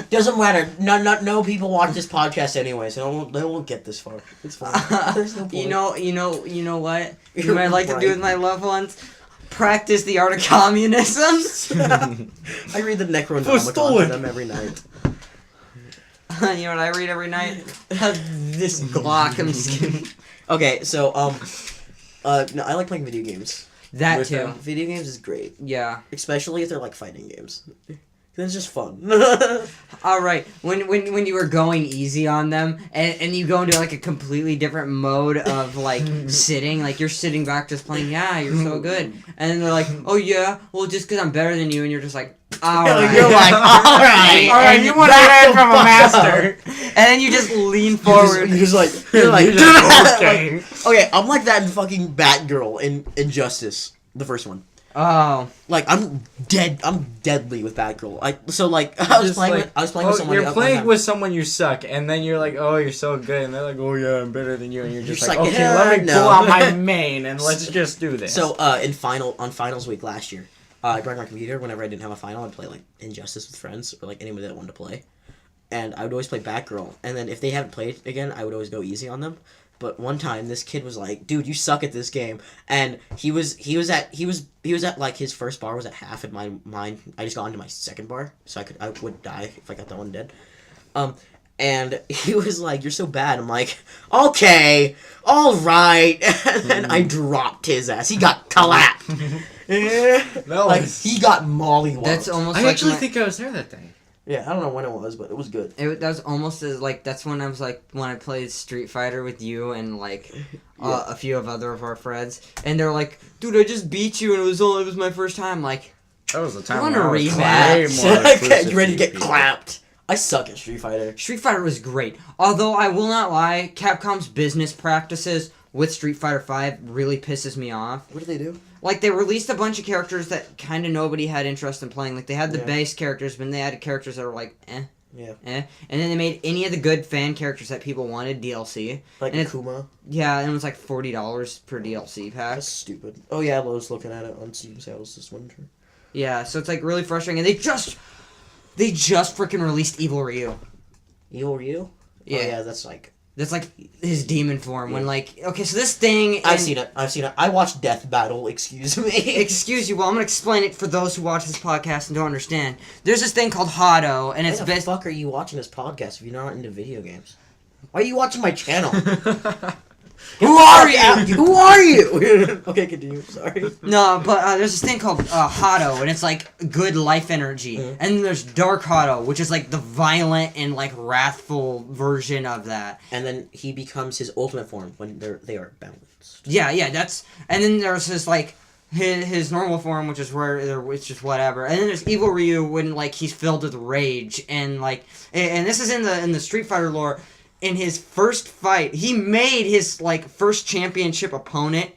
Doesn't matter. No people watch this podcast anyway, so they won't get this far. It's fine. There's no point. You know what? You You're know what I'd like to do with my loved ones? Practice the art of communism. I read the Necronomicon Forstalled. to them every night. You know what I read every night? This Glock. I'm just kidding. Okay, so no, I like playing video games. That with too. them. Video games is great, Yeah. especially if they're like fighting games. Then it's just fun. All right. When you were going easy on them, and you go into like a completely different mode of like sitting, like you're sitting back just playing. Yeah, you're so good. And then they're like, oh yeah, well just because I'm better than you, and you're just like, all right. You're like, all right, All right, and you want to back learn the from a fuck master. And then you just lean forward. You're just like, Okay. okay, I'm like that in fucking Batgirl in Injustice, the first one. Oh. Like I'm deadly with Batgirl. I was playing with someone. You're playing with someone you suck, and then you're like, oh, you're so good, and they're like, oh yeah, I'm better than you, and you're just like, okay, yeah, let me no. pull out my main and let's just do this. So on finals week last year, I brought my computer. Whenever I didn't have a final, I'd play like Injustice with friends or like anybody that wanted to play, and I would always play Batgirl. And then if they hadn't played again, I would always go easy on them. But one time, this kid was like, "Dude, you suck at this game," and he was at like his first bar was at half, and mine I just got onto my second bar, so I would die if I got that one dead. And he was like, "You're so bad." I'm like, "Okay, all right," and then I dropped his ass. He got clapped. Like he got mollywopped. That's almost I like actually my- think I was there that day. Yeah, I don't know when it was, but it was good. That was almost as like that's when I was like when I played Street Fighter with you and like a few of our friends, and they're like, "Dude, I just beat you, and it was my first time." Like, That was the time want when a I was rematch? way more inclusive You ready to to get people. clapped? I suck at Street Fighter. Street Fighter was great. Although I will not lie, Capcom's business practices with Street Fighter V really pisses me off. What did they do? Like, they released a bunch of characters that kind of nobody had interest in playing. Like, they had the base characters, but then they added characters that were like, eh. And then they made any of the good fan characters that people wanted DLC. Like and Akuma? Yeah, and it was like $40 per DLC pack. That's stupid. Oh yeah, I was looking at it on Steam sales this winter. Yeah, so it's like really frustrating. And they just freaking released Evil Ryu. Evil Ryu? Yeah. Oh yeah, that's like... That's like his demon form. When like, okay, so this thing... I've seen it. I watched Death Battle, excuse me. Excuse you, well, I'm gonna explain it for those who watch this podcast and don't understand. There's this thing called Hado, and it's Why the fuck are you watching this podcast if you're not into video games? Why are you watching my channel? Who are you? Who are you? Okay, continue. Sorry. No, but there's this thing called Hado, and it's like good life energy. Mhm. And then there's Dark Hado, which is like the violent and like wrathful version of that. And then he becomes his ultimate form when they are balanced. Yeah, that's... And then there's this like... His normal form, which is where it's just whatever, and then there's Evil Ryu when like he's filled with rage, and like, and this is in the Street Fighter lore. In his first fight, he made his like first championship opponent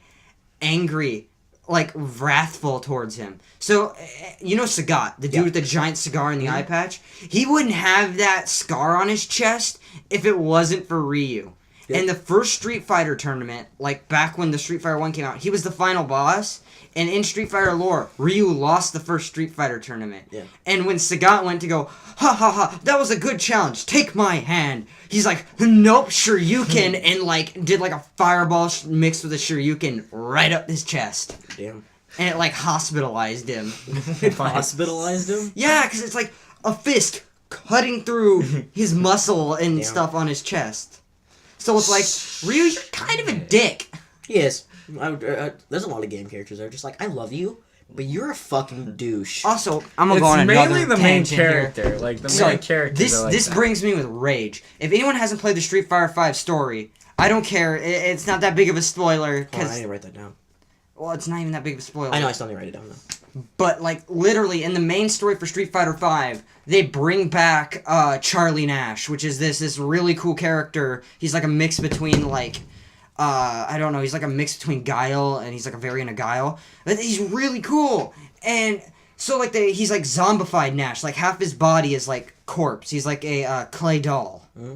angry, like wrathful towards him. So you know Sagat, the dude with the giant cigar and the eye patch, he wouldn't have that scar on his chest if it wasn't for Ryu. In the first Street Fighter tournament, like back when the Street Fighter 1 came out, he was the final boss. And in Street Fighter lore, Ryu lost the first Street Fighter tournament. Yeah. And when Sagat went to go, ha ha ha, that was a good challenge, take my hand. He's like, nope, Shoryuken, and like did like a fireball mixed with a Shoryuken right up his chest. Damn. And it like hospitalized him. Hospitalized him? Yeah, because it's like a fist cutting through his muscle and Damn. stuff on his chest. So it's like, Ryu, you're kind of a dick. He is. There's a lot of game characters that are just like, I love you, but you're a fucking douche. Also, I'm gonna It's go on another mainly the main tangent here. character. Like, the So, main character. This brings me with rage. If anyone hasn't played the Street Fighter V story, I don't care. It's not that big of a spoiler. Hold on, I Because, need to write that down. well, it's not even that big of a spoiler. I know, I still need to write it down though. But, like, literally, in the main story for Street Fighter V, they bring back Charlie Nash, which is this really cool character. He's like a mix between, like... I don't know, he's like a mix between Guile and he's like a variant of Guile. But he's really cool. And so like he's like zombified Nash. Like half his body is like corpse. He's like a clay doll. Mm-hmm.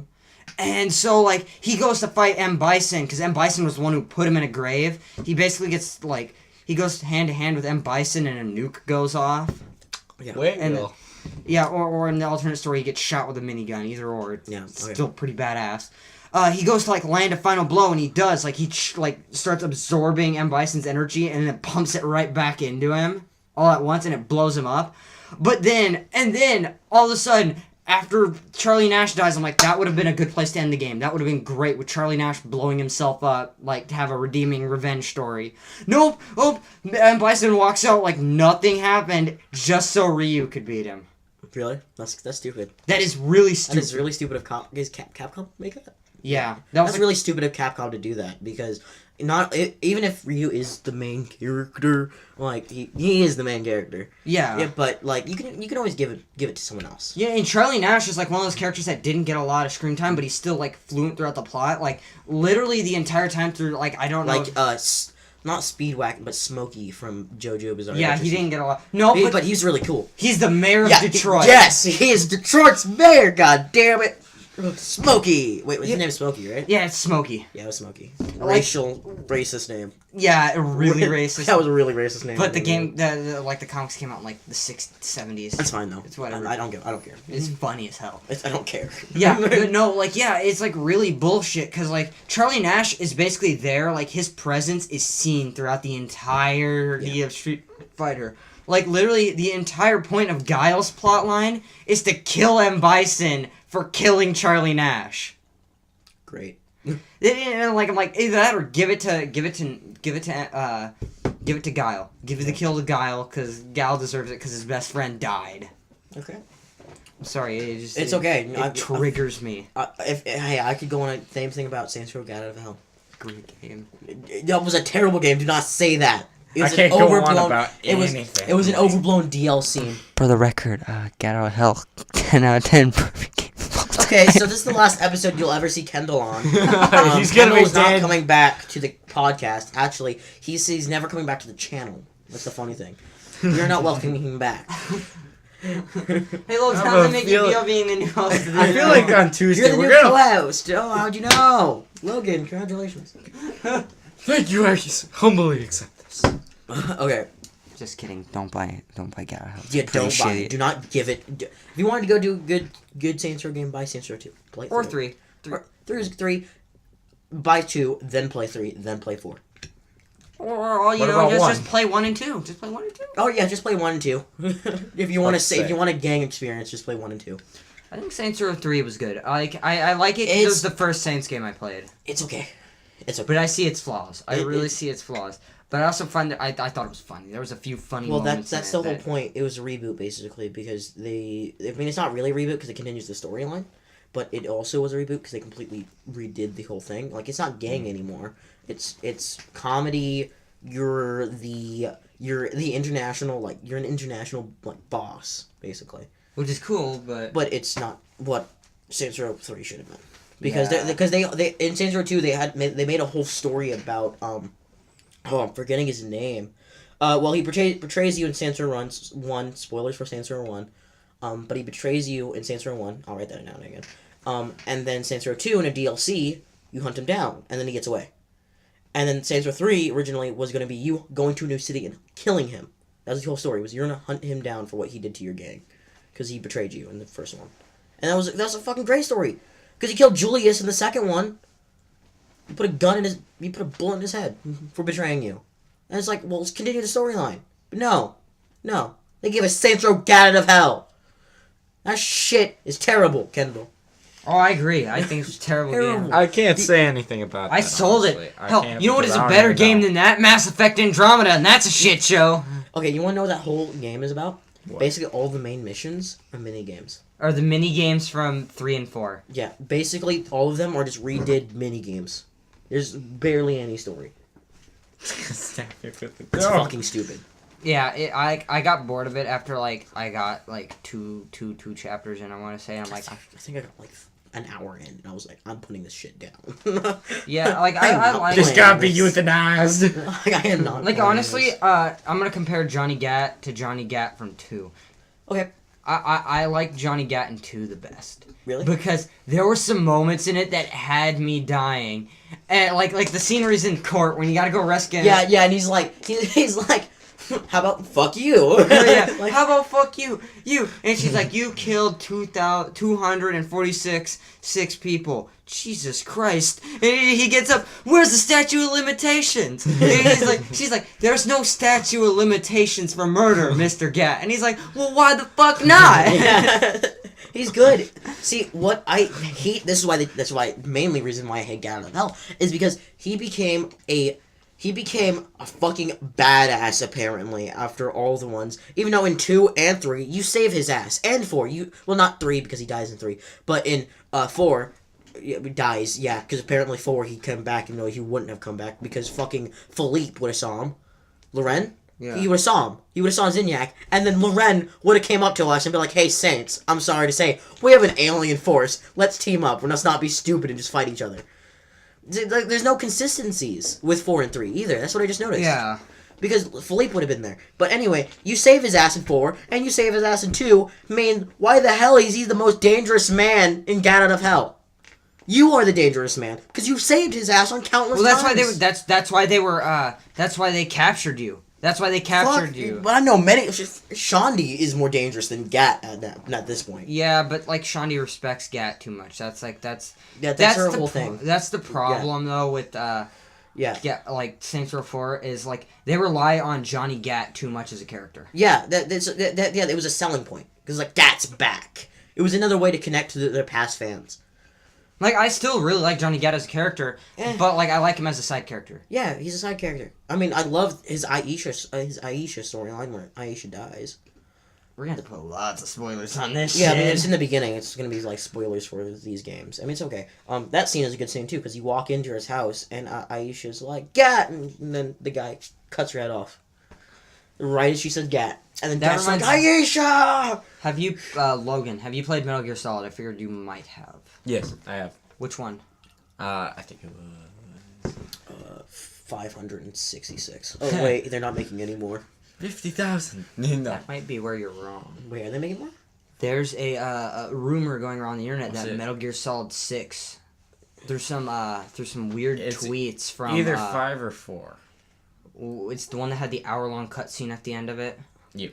And so like he goes to fight M. Bison because M. Bison was the one who put him in a grave. He basically gets like, he goes hand to hand with M. Bison and a nuke goes off. Yeah. Wait, And no. yeah, or in the alternate story he gets shot with a minigun. Either or. It's Yeah, okay. still pretty badass. He goes to like land a final blow, and he does. Like he starts absorbing M. Bison's energy, and then pumps it right back into him all at once, and it blows him up. But then all of a sudden, after Charlie Nash dies, I'm like, that would have been a good place to end the game. That would have been great with Charlie Nash blowing himself up, like to have a redeeming revenge story. Nope. Oh, M. Bison walks out like nothing happened, just so Ryu could beat him. Really? That's stupid. That is really That stupid. is really stupid of Capcom make that? Yeah, that was That's really stupid of Capcom to do that because even if Ryu is the main character, like he is the main character. yeah. But like you can always give it to someone else. Yeah, and Charlie Nash is like one of those characters that didn't get a lot of screen time, but he's still like fluent throughout the plot. Like literally the entire time through, like I don't know. Like not Speedwagon, but Smokey from JoJo Bizarre Yeah, Adventure. he didn't get a lot. No, But he's really cool. he's the mayor of Yeah, Detroit. Yes, he is Detroit's mayor. God damn it, Smokey. Wait, his name is Smokey, right? Yeah, it's Smokey. Yeah, it was Smokey. Like- Racist name. Yeah, really racist. That was a really racist name. But the game, the comics came out in like the 70s. That's fine though. It's whatever. I don't care. It's funny as hell. I don't care. Yeah, no, like, yeah, it's, like, really bullshit, because, like, Charlie Nash is basically there, like, his presence is seen throughout the entirety of Street Fighter. Like, literally, the entire point of Guile's plotline is to kill M. Bison for killing Charlie Nash. Great. And, like, I'm like, either that or give it to Guile. Give the kill to Guile, because Guile deserves it, because his best friend died. Okay. I'm sorry, It's okay. It triggers me. Hey, I could go on a same thing about Saints Row Get Out of Hell. Great game. That was a terrible game. Do not say that. It was I can't an go overblown, on about it was, anything. It was an overblown DLC. For the record, Get Out of Hell, 10 out of 10 perfect game. Okay, so this is the last episode you'll ever see Kendall on. He's gonna Kendall be is not dead. coming back to the podcast. Actually, he's never coming back to the channel. That's the funny thing. You're not welcoming him back. Hey, Logan, I how have does a it make you feeling- feel being the new host of the I feel like on Tuesday You're the we're new gonna. co-host. Oh, how'd you know? Logan, congratulations. Thank you, I humbly accept this. Okay. Just kidding. Don't buy Get Out of Hell. Yeah, It's pretty don't buy shitty. it. Do not give it. If you wanted to go do a good Saints Row game, buy Saints Row 2. Play Or 3. 3. Or 3. Buy 2, then play 3, then play 4. Or you What know, about one? just play 1 and 2. Just play 1 and 2. Oh yeah, just play 1 and 2. If you want to Let's say, if say. you want a gang experience, just play 1 and 2. I think Saints Row 3 was good. I like it because it It's- was the first Saints game I played. It's okay. It's okay. But I see its flaws. I It- really it- see its flaws. But I also find that I thought it was funny. There was a few funny Well, moments. that's the whole point. It was a reboot basically because I mean, it's not really a reboot because it continues the storyline, but it also was a reboot because they completely redid the whole thing. Like it's not gang anymore. It's comedy. You're the international you're an international boss basically. Which is cool, but But it's not what Saints Row 3 should have been. Because Yeah. they in Saints Row 2 they made a whole story about I'm forgetting his name. Well, he betrays you in Saints Row 1. Spoilers for Saints Row 1. But he betrays you in Saints Row 1. I'll write that down again. And then Saints Row 2 in a DLC, you hunt him down, and then he gets away. And then Saints Row 3 originally was going to be you going to a new city and killing him. That was the whole story. Was you're going to hunt him down for what he did to your gang, because he betrayed you in the first one. And that was a fucking great story, because he killed Julius in the second one. He put a bullet in his head for betraying you. And it's like, well, let's continue the storyline. But no. They gave us Saints Row Get Out of Hell. That shit is terrible, Kendall. oh, I agree. I think it's a terrible Terrible. game. I can't say anything about that. I sold honestly. it. I Hell, can't you know what because is I a don't better even game know. than that? Mass Effect Andromeda, and that's a shit show. Okay, you want to know what that whole game is about? What? Basically, all the main missions are mini games. Or the mini games from 3 and 4. Yeah, basically, all of them are just redid mini games. There's barely any story. Stab it with the It's dog. fucking stupid. Yeah, I got bored of it after I got two chapters in. I want to say I'm like I think I got an hour in, and I was like, I'm putting this shit down. yeah I I'm like This playing gotta be this. euthanized. I am not. like playing honestly this. I'm gonna compare Johnny Gat to Johnny Gat from 2. Okay, I like Johnny Gat in 2 the best. really? Because there were some moments in it that had me dying. And like the scene where he's in court when you gotta go rescue him. Yeah, and he's like, how about fuck you? Yeah, Like, how about fuck you? You. And she's like, you killed 246 people. Jesus Christ. And he gets up, where's the statute of limitations? And she's like, there's no statute of limitations for murder, Mr. Gat. And he's like, well, why the fuck not? Yeah. He's good. See, what I hate, that's why mainly reason why I hate Get Out of Hell is because he became a fucking badass apparently after all the ones. Even though in 2 and 3 you save his ass, and 4 well, not 3 because he dies in 3, but in 4 he dies, yeah, because apparently 4 he came back even though he wouldn't have come back because fucking Philippe would have saw him. Loren? Yeah. He would have saw him. He would have saw Zinyak, and then Loren would have came up to us and be like, "Hey, Saints, I'm sorry to say, we have an alien force. Let's team up. Let's not be stupid and just fight each other." There's no consistencies with 4 and 3 either. That's what I just noticed. Yeah. Because Philippe would have been there. But anyway, you save his ass in 4, and you save his ass in 2. I mean, why the hell is he the most dangerous man in Get Out of Hell? You are the dangerous man because you saved his ass on countless Well, that's times. why they were. That's why they captured you. That's why they captured Fuck, you. But I know many. Shandi is more dangerous than Gat at this point. Yeah, but like Shandi respects Gat too much. That's her the whole pro- thing. That's the problem though with Yeah. like Saints Row 4 is like they rely on Johnny Gat too much as a character. Yeah, that it was a selling point because like Gat's back. It was another way to connect to their past fans. Like I still really like Johnny Gat as a character, but like I like him as a side character. Yeah, he's a side character. I mean, I love his Aisha storyline where Aisha dies. We're gonna have to put lots of spoilers on this Yeah, shit. I mean, it's in the beginning. It's gonna be like spoilers for these games. I mean, it's okay. That scene is a good scene too because you walk into his house and Aisha's like "Gat," and then the guy cuts her head off. Right as she said "Gat," and then That Gat's like reminds- Aisha. Have you, Logan? Have you played Metal Gear Solid? I figured you might have. Yes, I have. Which one? I think it was 566. Oh wait, they're not making any more. 50,000. No. That might be where you're wrong. Wait, are they making more? There's a rumor going around the internet What's that it? Metal Gear Solid 6. There's some weird It's tweets from Either 5 or 4. It's the one that had the hour-long cutscene at the end of it. Yep.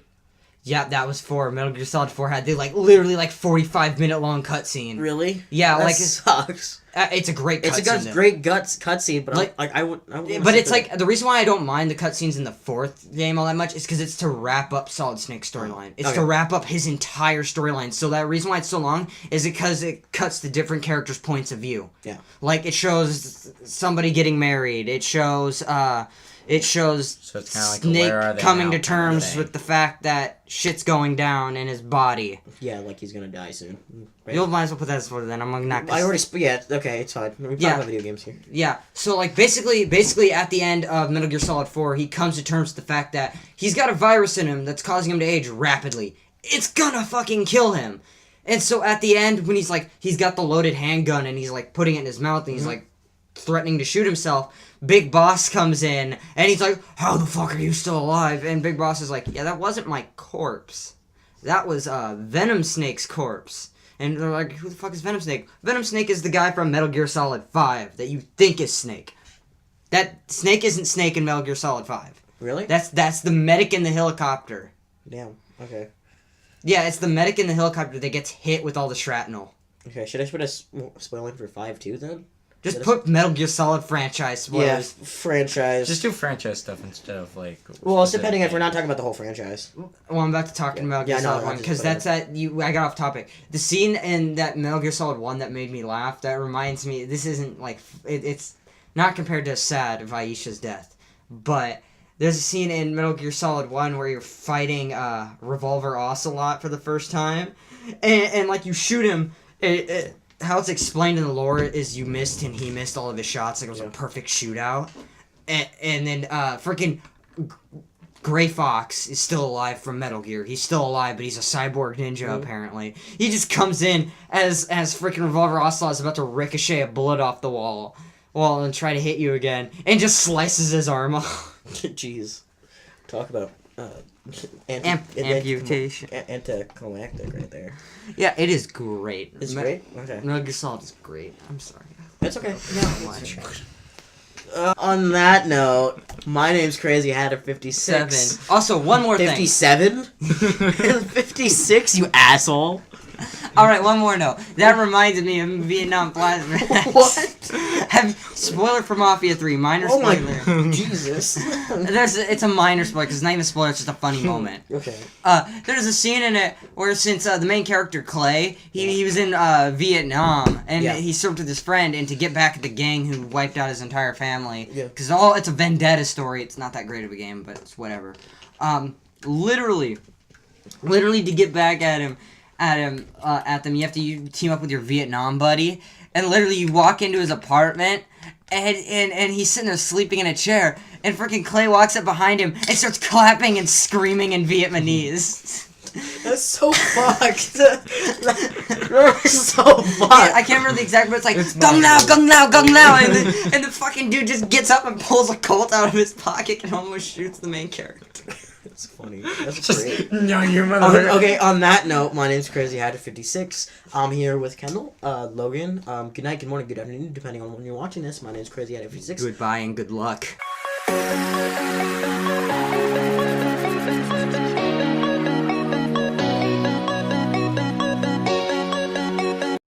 Yeah, that was 4. Metal Gear Solid 4 had the literally 45-minute long cutscene. Really? Yeah, That like sucks. it's a great cutscene. It's a great cutscene, but I would. But it's the reason why I don't mind the cutscenes in the 4th game all that much is because it's to wrap up Solid Snake's storyline. It's to wrap up his entire storyline. So that reason why it's so long is because it cuts the different characters' points of view. Yeah. Like it shows somebody getting married. It shows So it's kind of like Snake where are they coming now to kind of terms thing. with the fact that shit's going down in his body. Yeah, like he's gonna die soon. Right? You might as well put that as for then. I'm not. I already. Yeah. Okay, it's fine. We're talking about video games here. Yeah, so basically at the end of Metal Gear Solid 4, he comes to terms with the fact that he's got a virus in him that's causing him to age rapidly. It's gonna fucking kill him. And so at the end, when he's got the loaded handgun and he's putting it in his mouth and he's threatening to shoot himself, Big Boss comes in and he's like, "How the fuck are you still alive?" And Big Boss is like, "Yeah, that wasn't my corpse. That was Venom Snake's corpse." And they're like, "Who the fuck is Venom Snake?" Venom Snake is the guy from Metal Gear Solid 5 that you think is Snake. That Snake isn't Snake in Metal Gear Solid 5. Really? That's the medic in the helicopter. Damn. Okay. Yeah, it's the medic in the helicopter that gets hit with all the shrapnel. Okay. Should I put a spoiler for 5 too then? Just put Metal Gear Solid franchise Yeah, spoilers. franchise. Just do franchise stuff instead of well, it's specific depending if we're not games. talking about the whole franchise. Well, I'm about to talk in Metal Gear Yeah, no, Solid I'm 1 just because that's I got off topic. The scene in that Metal Gear Solid 1 that made me laugh, that reminds me, this isn't it's not compared to sad of Aisha's death, but there's a scene in Metal Gear Solid 1 where you're fighting Revolver Ocelot for the first time, and you shoot him, how it's explained in the lore is you missed and he missed all of his shots, it was a perfect shootout, and then freaking Gray Fox is still alive from Metal Gear. He's still alive, but he's a cyborg ninja, apparently. He just comes in as freaking Revolver Ocelot is about to ricochet a bullet off the wall and try to hit you again, and just slices his arm off. Jeez. Talk about Amputation. Anticlimactic right there. Yeah, it is great. It's great? Okay. Metal Gear Solid is great. I'm sorry. It's okay. So much. On that note, my name's Crazy Hatter 56. 7. Also, one more thing. 57? 56, you asshole. Alright, one more note. That reminded me of Vietnam Plasma. What? Spoiler for Mafia 3. Minor Oh my spoiler. Jesus. It's a minor spoiler because it's not even a spoiler, it's just a funny moment. Okay. There's a scene in it where since the main character Clay, he was in Vietnam and he served with his friend, and to get back at the gang who wiped out his entire family, because it's a vendetta story. It's not that great of a game, but it's whatever. Literally to get back at them, you have to team up with your Vietnam buddy, and literally you walk into his apartment, and he's sitting there sleeping in a chair, and freaking Clay walks up behind him and starts clapping and screaming in Vietnamese. That's so fucked. That's so fucked. I can't remember the exact, but it's like gung lao, gung lao, gung lao, and the fucking dude just gets up and pulls a Colt out of his pocket and almost shoots the main character. That's funny. That's great. No, you mother. Okay, on that note, my name's Crazy Hatter 56. I'm here with Kendall, Logan. Good night, good morning, good afternoon, depending on when you're watching this. My name's Crazy Hatter 56. Goodbye and good luck.